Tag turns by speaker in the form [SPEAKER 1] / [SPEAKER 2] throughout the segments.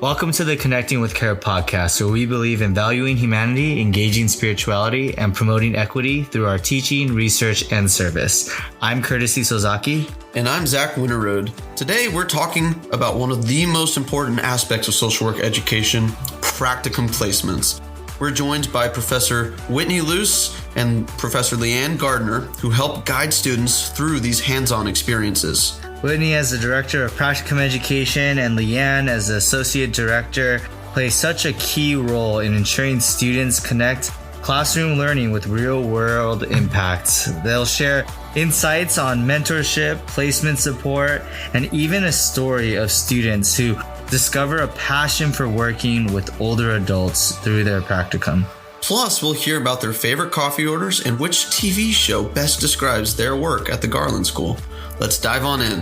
[SPEAKER 1] Welcome to the Connecting with Care podcast, where we believe in valuing humanity, engaging spirituality, and promoting equity through our teaching, research, and service. I'm Curtis Isozaki.
[SPEAKER 2] And I'm Zach Winterroad. Today, we're talking about one of the most important aspects of social work education, practicum placements. We're joined by Professor Whitney Luce and Professor LeAnn Gardner, who help guide students through these hands-on experiences.
[SPEAKER 1] Whitney, as the Director of Practicum Education, and LeAnn, as the Associate Director, play such a key role in ensuring students connect classroom learning with real-world impacts. They'll share insights on mentorship, placement support, and even a story of students who discover a passion for working with older adults through their practicum.
[SPEAKER 2] Plus, we'll hear about their favorite coffee orders and which TV show best describes their work at the Garland School. Let's dive on in.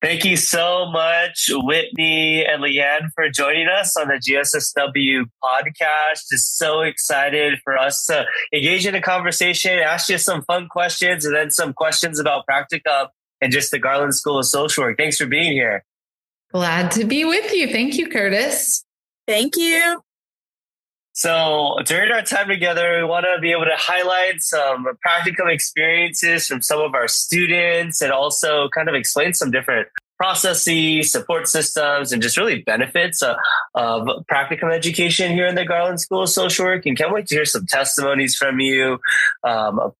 [SPEAKER 3] Thank you so much, Whitney and LeAnn, for joining us on the GSSW podcast. Just so excited for us to engage in a conversation, ask you some fun questions, and then some questions about Practicum and just the Garland School of Social Work. Thanks for being here.
[SPEAKER 4] Glad to be with you. Thank you, Curtis.
[SPEAKER 5] Thank you.
[SPEAKER 3] So during our time together, we want to be able to highlight some practicum experiences from some of our students and also kind of explain some different processes, support systems, and just really benefits of practicum education here in the Garland School of Social Work. And can't wait to hear some testimonies from you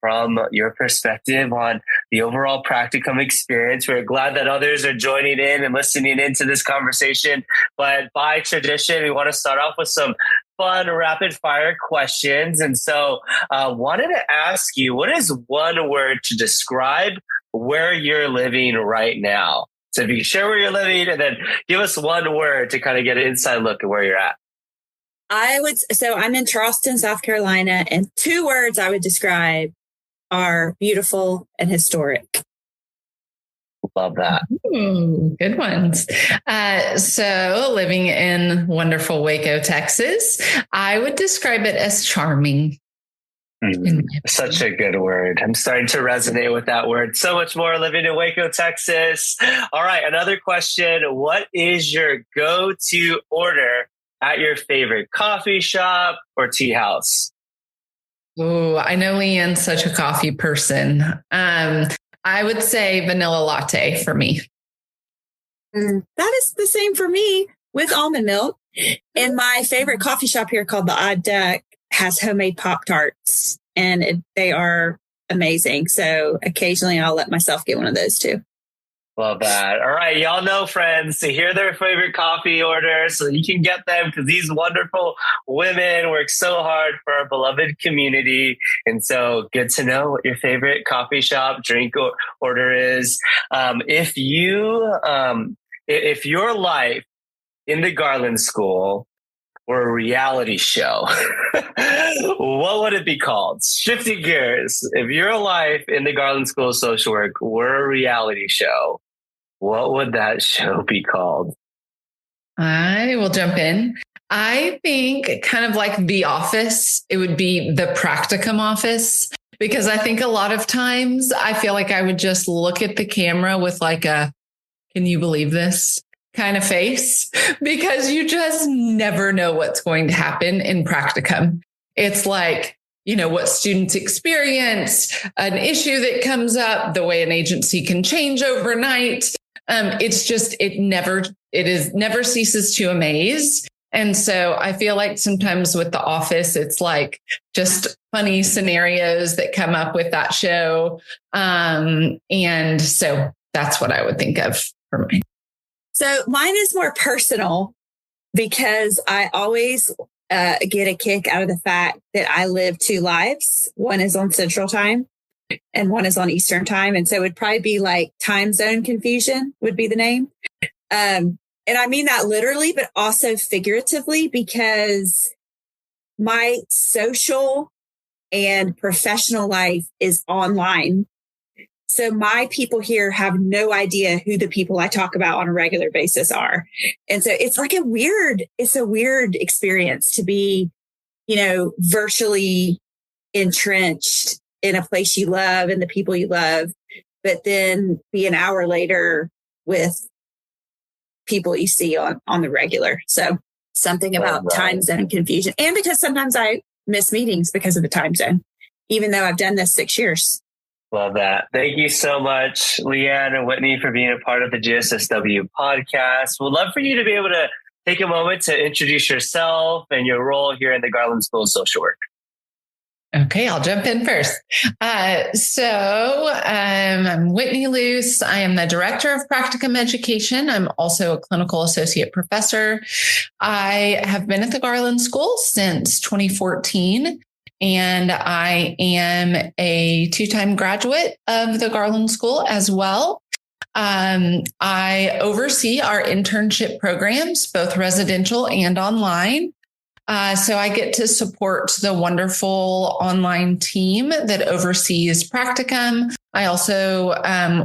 [SPEAKER 3] from your perspective on the overall practicum experience. We're glad that others are joining in and listening into this conversation. But by tradition, we want to start off with some fun rapid fire questions. And so wanted to ask you, what is one word to describe where you're living right now? So if you can share where you're living and then give us one word to kind of get an inside look at where you're at.
[SPEAKER 5] So I'm in Charleston, South Carolina, and two words I would describe are beautiful and historic.
[SPEAKER 3] Love that.
[SPEAKER 4] Good ones. So living in wonderful Waco, Texas, I would describe it as charming.
[SPEAKER 3] Such a good word. I'm starting to resonate with that word so much more living in Waco, Texas. All right. Another question. What is your go-to order at your favorite coffee shop or tea house?
[SPEAKER 4] Oh, I know LeAnn's such a coffee person. I would say vanilla latte for me.
[SPEAKER 5] That is the same for me with almond milk. And my favorite coffee shop here called the Odd Duck has homemade Pop-Tarts, and they are amazing. So occasionally I'll let myself get one of those too.
[SPEAKER 3] Love that. All right. Y'all know, friends, to hear their favorite coffee orders so you can get them, because these wonderful women work so hard for our beloved community. And so good to know what your favorite coffee shop drink order is. If your life in the Garland School were a reality show, what would it be called? Shifting gears. If your life in the Garland School of Social Work were a reality show, what would that show be called?
[SPEAKER 4] I will jump in. I think kind of like The Office, it would be the Practicum office, because I think a lot of times I feel like I would just look at the camera with like a, can you believe this kind of face? Because you just never know what's going to happen in Practicum. It's like, what students experience, an issue that comes up, the way an agency can change overnight. It never ceases to amaze. And so I feel like sometimes with The Office, it's like just funny scenarios that come up with that show. And so that's what I would think of for me.
[SPEAKER 5] So mine is more personal because I always get a kick out of the fact that I live two lives. One is on Central Time and one is on Eastern Time. And so it would probably be like time zone confusion would be the name. And I mean that literally, but also figuratively, because my social and professional life is online. So my people here have no idea who the people I talk about on a regular basis are. And so it's like a weird experience to be, virtually entrenched in a place you love and the people you love, but then be an hour later with people you see on the regular. So something about time zone confusion. And because sometimes I miss meetings because of the time zone, even though I've done this 6 years.
[SPEAKER 3] Love that. Thank you so much, LeAnn and Whitney, for being a part of the GSSW podcast. We'd love for you to be able to take a moment to introduce yourself and your role here in the Garland School of Social Work.
[SPEAKER 4] Okay, I'll jump in first. I'm Whitney Luce. I am the Director of Practicum Education. I'm also a clinical associate professor. I have been at the Garland School since 2014, and I am a 2-time graduate of the Garland School as well. I oversee our internship programs, both residential and online. So I get to support the wonderful online team that oversees Practicum. I also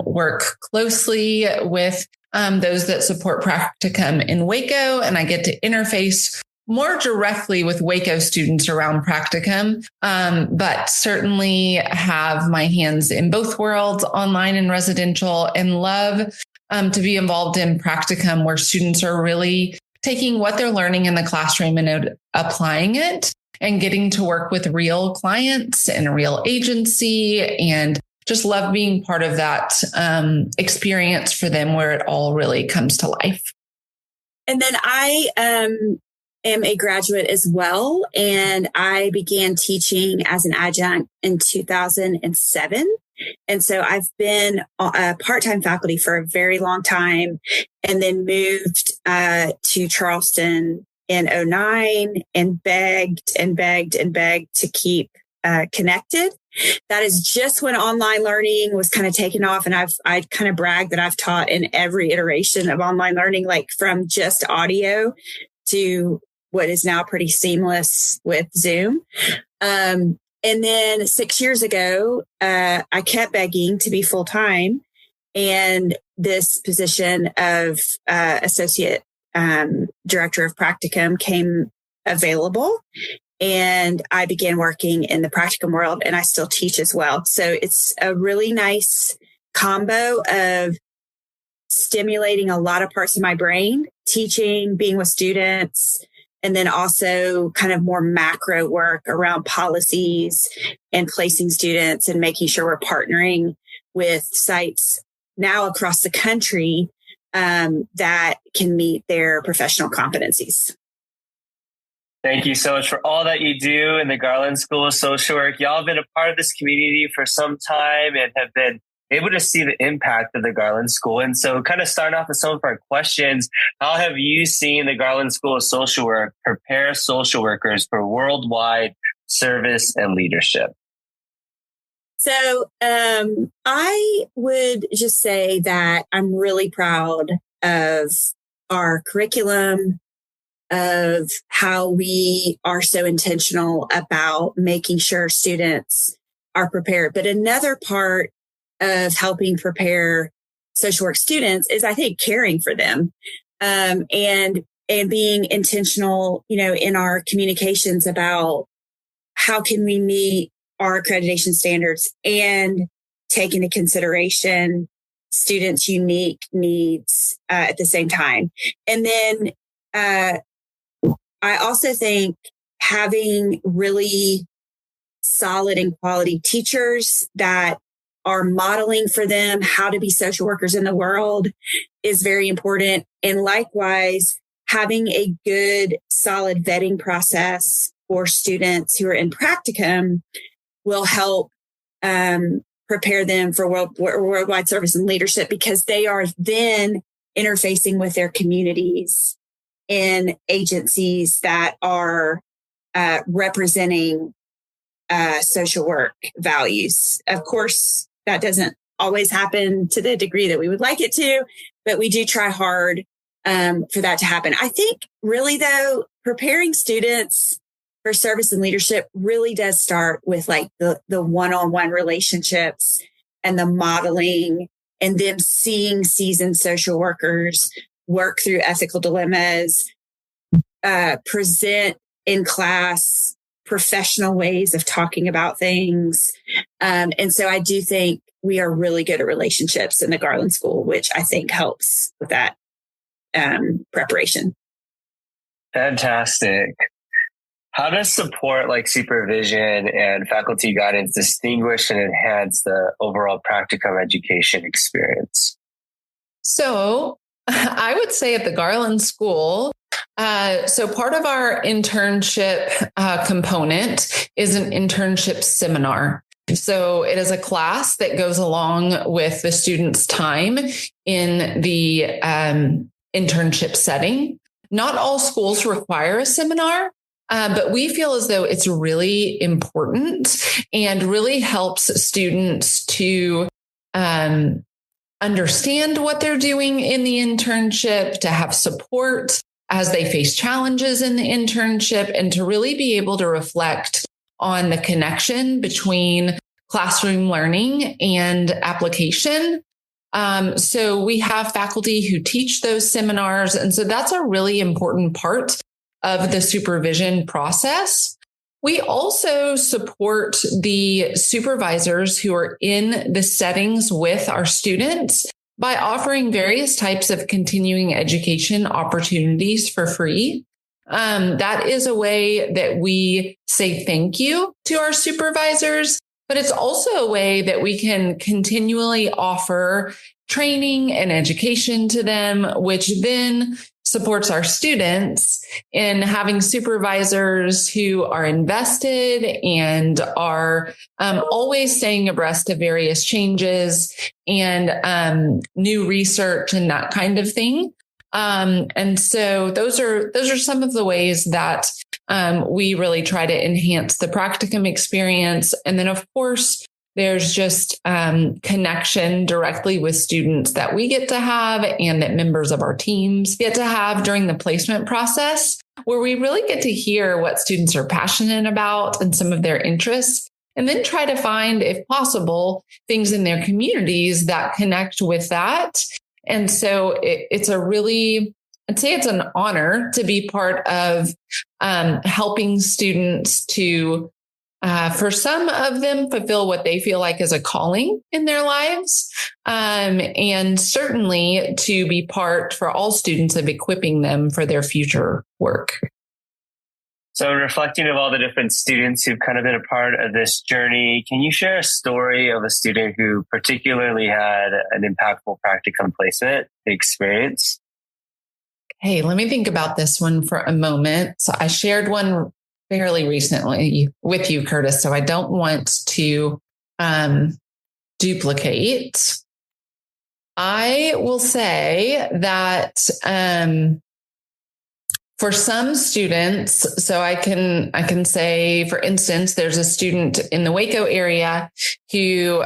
[SPEAKER 4] work closely with those that support Practicum in Waco, and I get to interface more directly with Waco students around Practicum, but certainly have my hands in both worlds, online and residential, and love to be involved in Practicum, where students are really taking what they're learning in the classroom and applying it and getting to work with real clients and a real agency, and just love being part of that experience for them where it all really comes to life.
[SPEAKER 5] And then I am a graduate as well, and I began teaching as an adjunct in 2007. And so I've been a part-time faculty for a very long time, and then moved to Charleston in 2009 and begged to keep connected. That is just when online learning was kind of taking off. And I kind of brag that I've taught in every iteration of online learning, like from just audio to what is now pretty seamless with Zoom. And then 6 years ago, I kept begging to be full time, and this position of associate director of Practicum came available, and I began working in the Practicum world, and I still teach as well. So it's a really nice combo of stimulating a lot of parts of my brain, teaching, being with students, and then also kind of more macro work around policies and placing students and making sure we're partnering with sites now across the country that can meet their professional competencies.
[SPEAKER 3] Thank you so much for all that you do in the Garland School of Social Work. Y'all have been a part of this community for some time and have been able to see the impact of the Garland School. And so kind of starting off with some of our questions, how have you seen the Garland School of Social Work prepare social workers for worldwide service and leadership?
[SPEAKER 5] So I would just say that I'm really proud of our curriculum, of how we are so intentional about making sure students are prepared. But another part of helping prepare social work students is, I think, caring for them, and being intentional, in our communications about how can we meet our accreditation standards and take into consideration students' unique needs at the same time. And then I also think having really solid and quality teachers that are modeling for them how to be social workers in the world is very important. And likewise, having a good, solid vetting process for students who are in Practicum will help prepare them for worldwide service and leadership, because they are then interfacing with their communities in agencies that are representing social work values. Of course, that doesn't always happen to the degree that we would like it to, but we do try hard for that to happen. I think really, though, preparing students for service and leadership really does start with like the one-on-one relationships and the modeling, and them seeing seasoned social workers work through ethical dilemmas, present in class professional ways of talking about things. And so I do think we are really good at relationships in the Garland School, which I think helps with that preparation.
[SPEAKER 3] Fantastic. How does support like supervision and faculty guidance distinguish and enhance the overall practicum education experience?
[SPEAKER 4] So I would say at the Garland School, so part of our internship component is an internship seminar. So it is a class that goes along with the student's time in the internship setting. Not all schools require a seminar, but we feel as though it's really important and really helps students to understand what they're doing in the internship, to have support as they face challenges in the internship, and to really be able to reflect on the connection between classroom learning and application. So we have faculty who teach those seminars. And so that's a really important part of the supervision process. We also support the supervisors who are in the settings with our students by offering various types of continuing education opportunities for free. That is a way that we say thank you to our supervisors, but it's also a way that we can continually offer training and education to them, which then supports our students in having supervisors who are invested and are always staying abreast of various changes and new research and that kind of thing. And so those are some of the ways that we really try to enhance the practicum experience. And then, of course, there's just connection directly with students that we get to have and that members of our teams get to have during the placement process, where we really get to hear what students are passionate about and some of their interests, and then try to find, if possible, things in their communities that connect with that. And so it's a really, I'd say it's an honor to be part of helping students to, for some of them, fulfill what they feel like is a calling in their lives. And certainly to be part for all students of equipping them for their future work.
[SPEAKER 3] So reflecting of all the different students who've kind of been a part of this journey, can you share a story of a student who particularly had an impactful practicum placement experience?
[SPEAKER 4] Hey, let me think about this one for a moment. So I shared one fairly recently with you, Curtis, so I don't want to duplicate. I will say that for some students, so I can say, for instance, there's a student in the Waco area who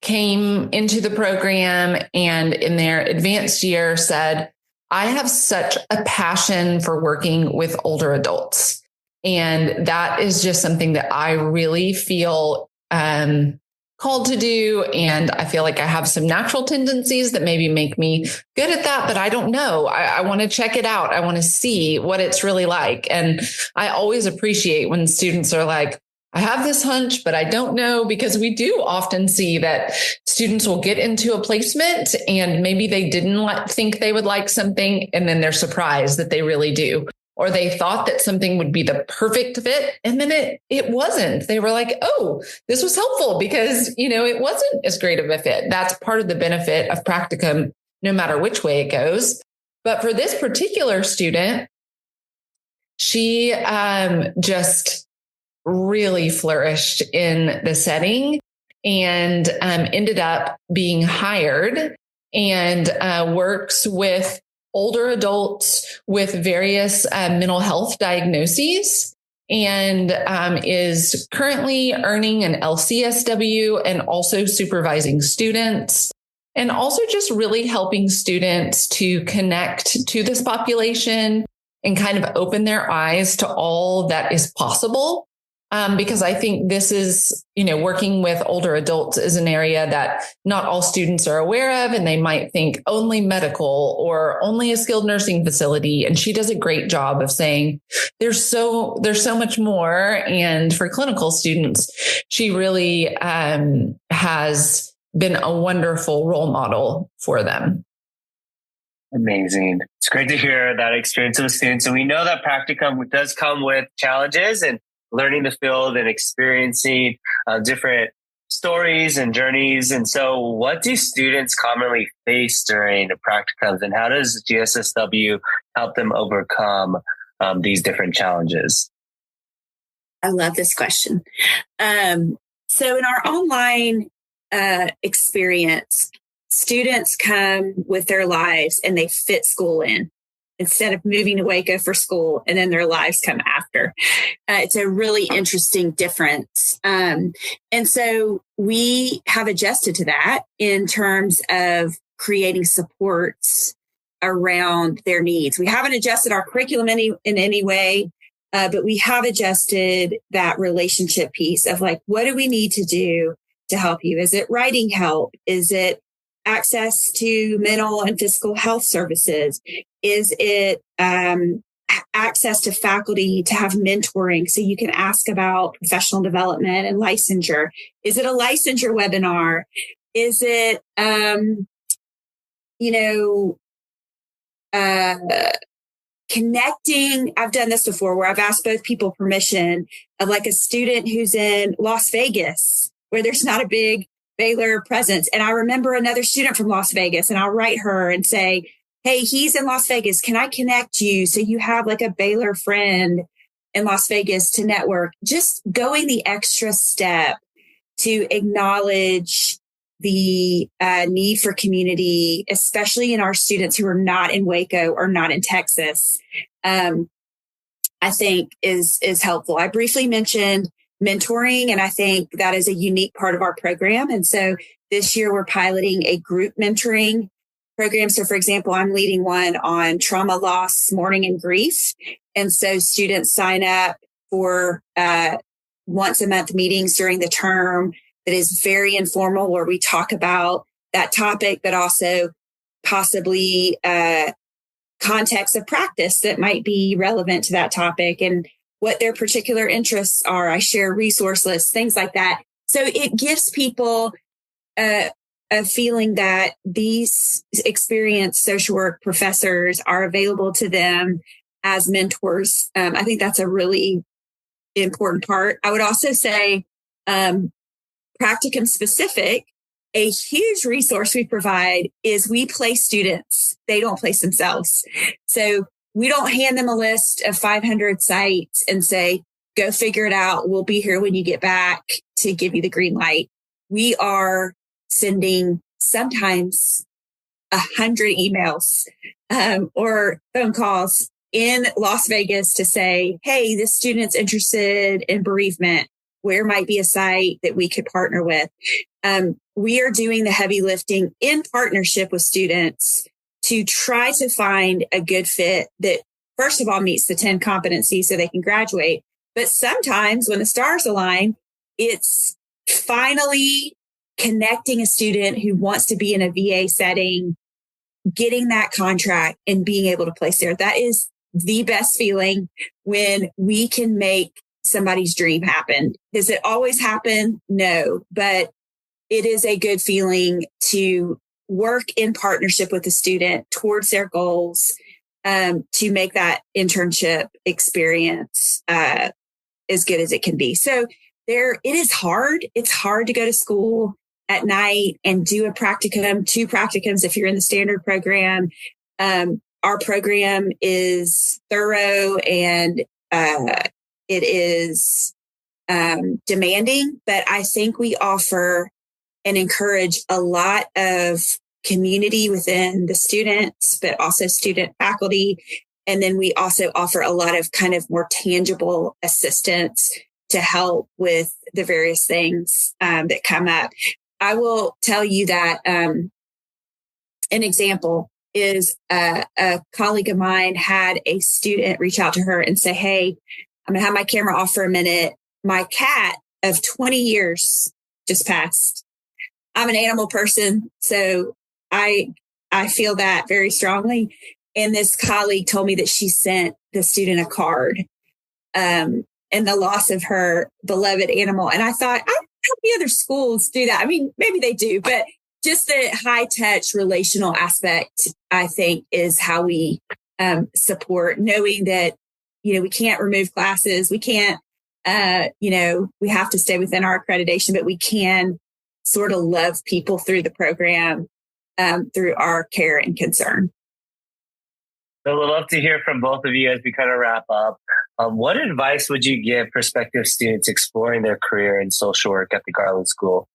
[SPEAKER 4] came into the program and in their advanced year said, I have such a passion for working with older adults. And that is just something that I really feel called to do. And I feel like I have some natural tendencies that maybe make me good at that, but I don't know. I want to check it out. I want to see what it's really like. And I always appreciate when students are like, I have this hunch, but I don't know, because we do often see that students will get into a placement and maybe they didn't think they would like something, and then they're surprised that they really do. Or they thought that something would be the perfect fit, and then it wasn't. They were like, oh, this was helpful because, it wasn't as great of a fit. That's part of the benefit of practicum, no matter which way it goes. But for this particular student, she just really flourished in the setting and ended up being hired and works with older adults with various mental health diagnoses, and is currently earning an LCSW and also supervising students, and also just really helping students to connect to this population and kind of open their eyes to all that is possible because I think this is, working with older adults is an area that not all students are aware of, and they might think only medical or only a skilled nursing facility. And she does a great job of saying there's so much more. And for clinical students, she really has been a wonderful role model for them.
[SPEAKER 3] Amazing. It's great to hear that experience of the students. And we know that practicum does come with challenges and learning the field and experiencing different stories and journeys. And so what do students commonly face during the practicums, and how does GSSW help them overcome these different challenges?
[SPEAKER 5] I love this question. So in our online experience, students come with their lives and they fit school in instead of moving to Waco for school, and then their lives come after. It's a really interesting difference. And so we have adjusted to that in terms of creating supports around their needs. We haven't adjusted our curriculum in any way, but we have adjusted that relationship piece of like, what do we need to do to help you? Is it writing help? Is it access to mental and physical health services? Is it access to faculty to have mentoring so you can ask about professional development and licensure? Is it a licensure webinar? Is it, connecting? I've done this before where I've asked both people permission of like a student who's in Las Vegas where there's not a big Baylor presence. And I remember another student from Las Vegas, and I'll write her and say, hey, he's in Las Vegas. Can I connect you so you have like a Baylor friend in Las Vegas to network? Just going the extra step to acknowledge the need for community, especially in our students who are not in Waco or not in Texas, I think is helpful. I briefly mentioned mentoring, and I think that is a unique part of our program. And so this year we're piloting a group mentoring program. So for example, I'm leading one on trauma, loss, mourning, and grief. And so students sign up for once a month meetings during the term that is very informal, where we talk about that topic, but also possibly context of practice that might be relevant to that topic and what their particular interests are. I share resource lists, things like that. So it gives people a feeling that these experienced social work professors are available to them as mentors. I think that's a really important part. I would also say practicum specific, a huge resource we provide is we place students. They don't place themselves. So we don't hand them a list of 500 sites and say, go figure it out. We'll be here when you get back to give you the green light. We are sending sometimes 100 emails or phone calls in Las Vegas to say, hey, this student's interested in bereavement. Where might be a site that we could partner with? We are doing the heavy lifting in partnership with students to try to find a good fit that, first of all, meets the 10 competencies so they can graduate. But sometimes when the stars align, it's finally connecting a student who wants to be in a VA setting, getting that contract and being able to place there. That is the best feeling when we can make somebody's dream happen. Does it always happen? No, but it is a good feeling to work in partnership with the student towards their goals, to make that internship experience as good as it can be. So it is hard. It's hard to go to school at night and do a practicum, 2 practicums if you're in the standard program. Our program is thorough and it is demanding, but I think we offer and encourage a lot of community within the students, but also student faculty. And then we also offer a lot of kind of more tangible assistance to help with the various things that come up. I will tell you that an example is a colleague of mine had a student reach out to her and say, hey, I'm going to have my camera off for a minute. my cat of 20 years just passed. I'm an animal person, so I feel that very strongly. And this colleague told me that she sent the student a card and the loss of her beloved animal. And I thought, I don't know how many other schools do that. I mean, maybe they do, but just the high touch relational aspect, I think, is how we support, knowing that, we can't remove classes. We can't, we have to stay within our accreditation, but we can sort of love people through the program, through our care and concern.
[SPEAKER 3] So we'd love to hear from both of you as we kind of wrap up. What advice would you give prospective students exploring their career in social work at the Garland School?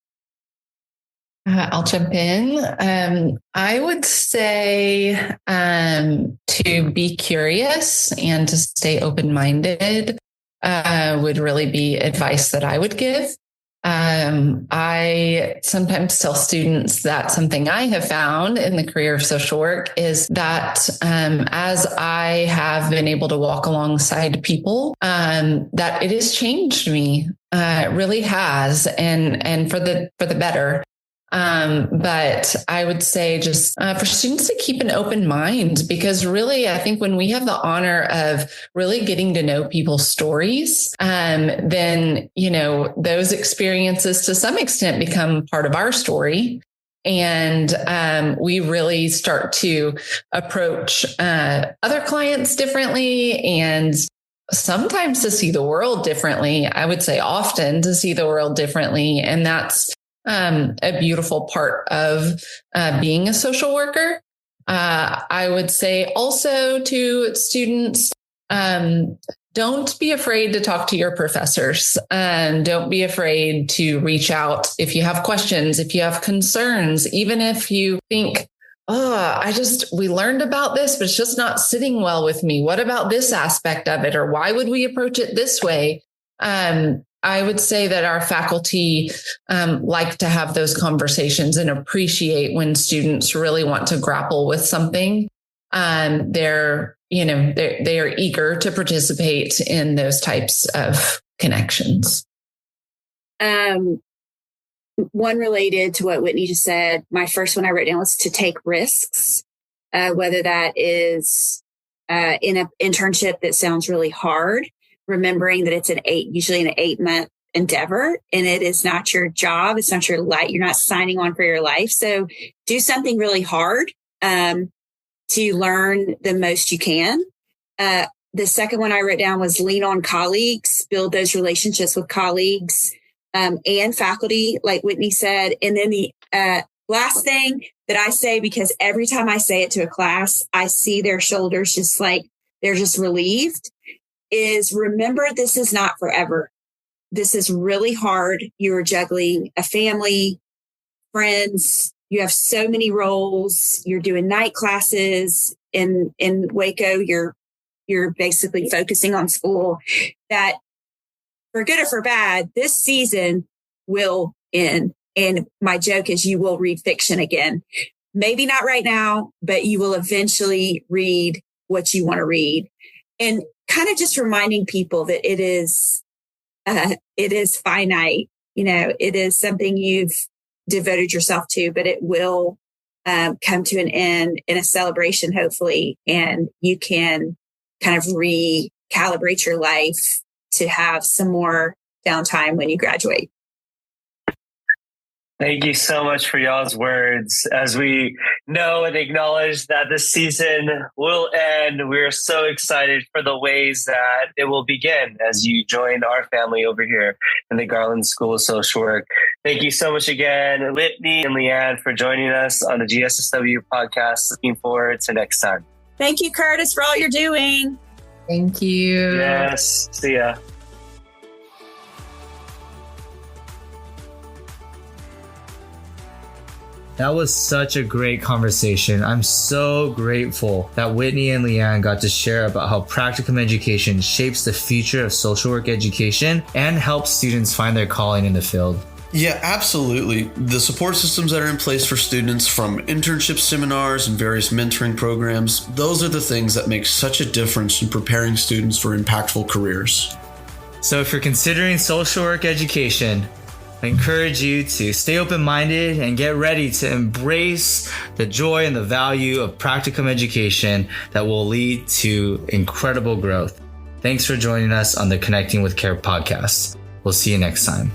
[SPEAKER 4] I'll jump in. I would say to be curious and to stay open-minded would really be advice that I would give. I sometimes tell students that something I have found in the career of social work is that as I have been able to walk alongside people, that it has changed me. It really has, and for the better. But I would say just for students to keep an open mind, because really, I think when we have the honor of really getting to know people's stories, then, those experiences to some extent become part of our story. And we really start to approach other clients differently and sometimes to see the world differently. I would say often to see the world differently. And that's a beautiful part of being a social worker. I would say also to students, don't be afraid to talk to your professors. Don't be afraid to reach out if you have questions, if you have concerns, even if you think, we learned about this, but it's just not sitting well with me. What about this aspect of it? Or why would we approach it this way? I would say that our faculty like to have those conversations and appreciate when students really want to grapple with something. They are eager to participate in those types of connections.
[SPEAKER 5] One related to what Whitney just said, my first one I wrote down was to take risks, whether that is in an internship that sounds really hard, remembering that it's usually an 8-month endeavor, and it is not your job. It's not your life. You're not signing on for your life. So do something really hard to learn the most you can. The second one I wrote down was lean on colleagues, build those relationships with colleagues and faculty, like Whitney said. And then the last thing that I say, because every time I say it to a class, I see their shoulders just like they're just relieved, is remember, this is not forever. This is really hard. You're juggling a family, friends. You have so many roles. You're doing night classes in Waco. You're basically focusing on school. That for good or for bad, this season will end. And my joke is you will read fiction again. Maybe not right now, but you will eventually read what you want to read. And kind of just reminding people that it is finite. It is something you've devoted yourself to, but it will come to an end in a celebration, hopefully, and you can kind of recalibrate your life to have some more downtime when you graduate.
[SPEAKER 3] Thank you so much for y'all's words. As we know and acknowledge that this season will end, we're so excited for the ways that it will begin as you join our family over here in the Garland School of Social Work. Thank you so much again, Whitney and LeAnn, for joining us on the GSSW podcast. Looking forward to next time.
[SPEAKER 5] Thank you, Curtis, for all you're doing.
[SPEAKER 4] Thank you.
[SPEAKER 3] Yes. See ya.
[SPEAKER 1] That was such a great conversation. I'm so grateful that Whitney and LeAnn got to share about how practicum education shapes the future of social work education and helps students find their calling in the field.
[SPEAKER 2] Yeah, absolutely. The support systems that are in place for students, from internship seminars and various mentoring programs, those are the things that make such a difference in preparing students for impactful careers.
[SPEAKER 1] So if you're considering social work education, I encourage you to stay open-minded and get ready to embrace the joy and the value of practicum education that will lead to incredible growth. Thanks for joining us on the Connecting with Care podcast. We'll see you next time.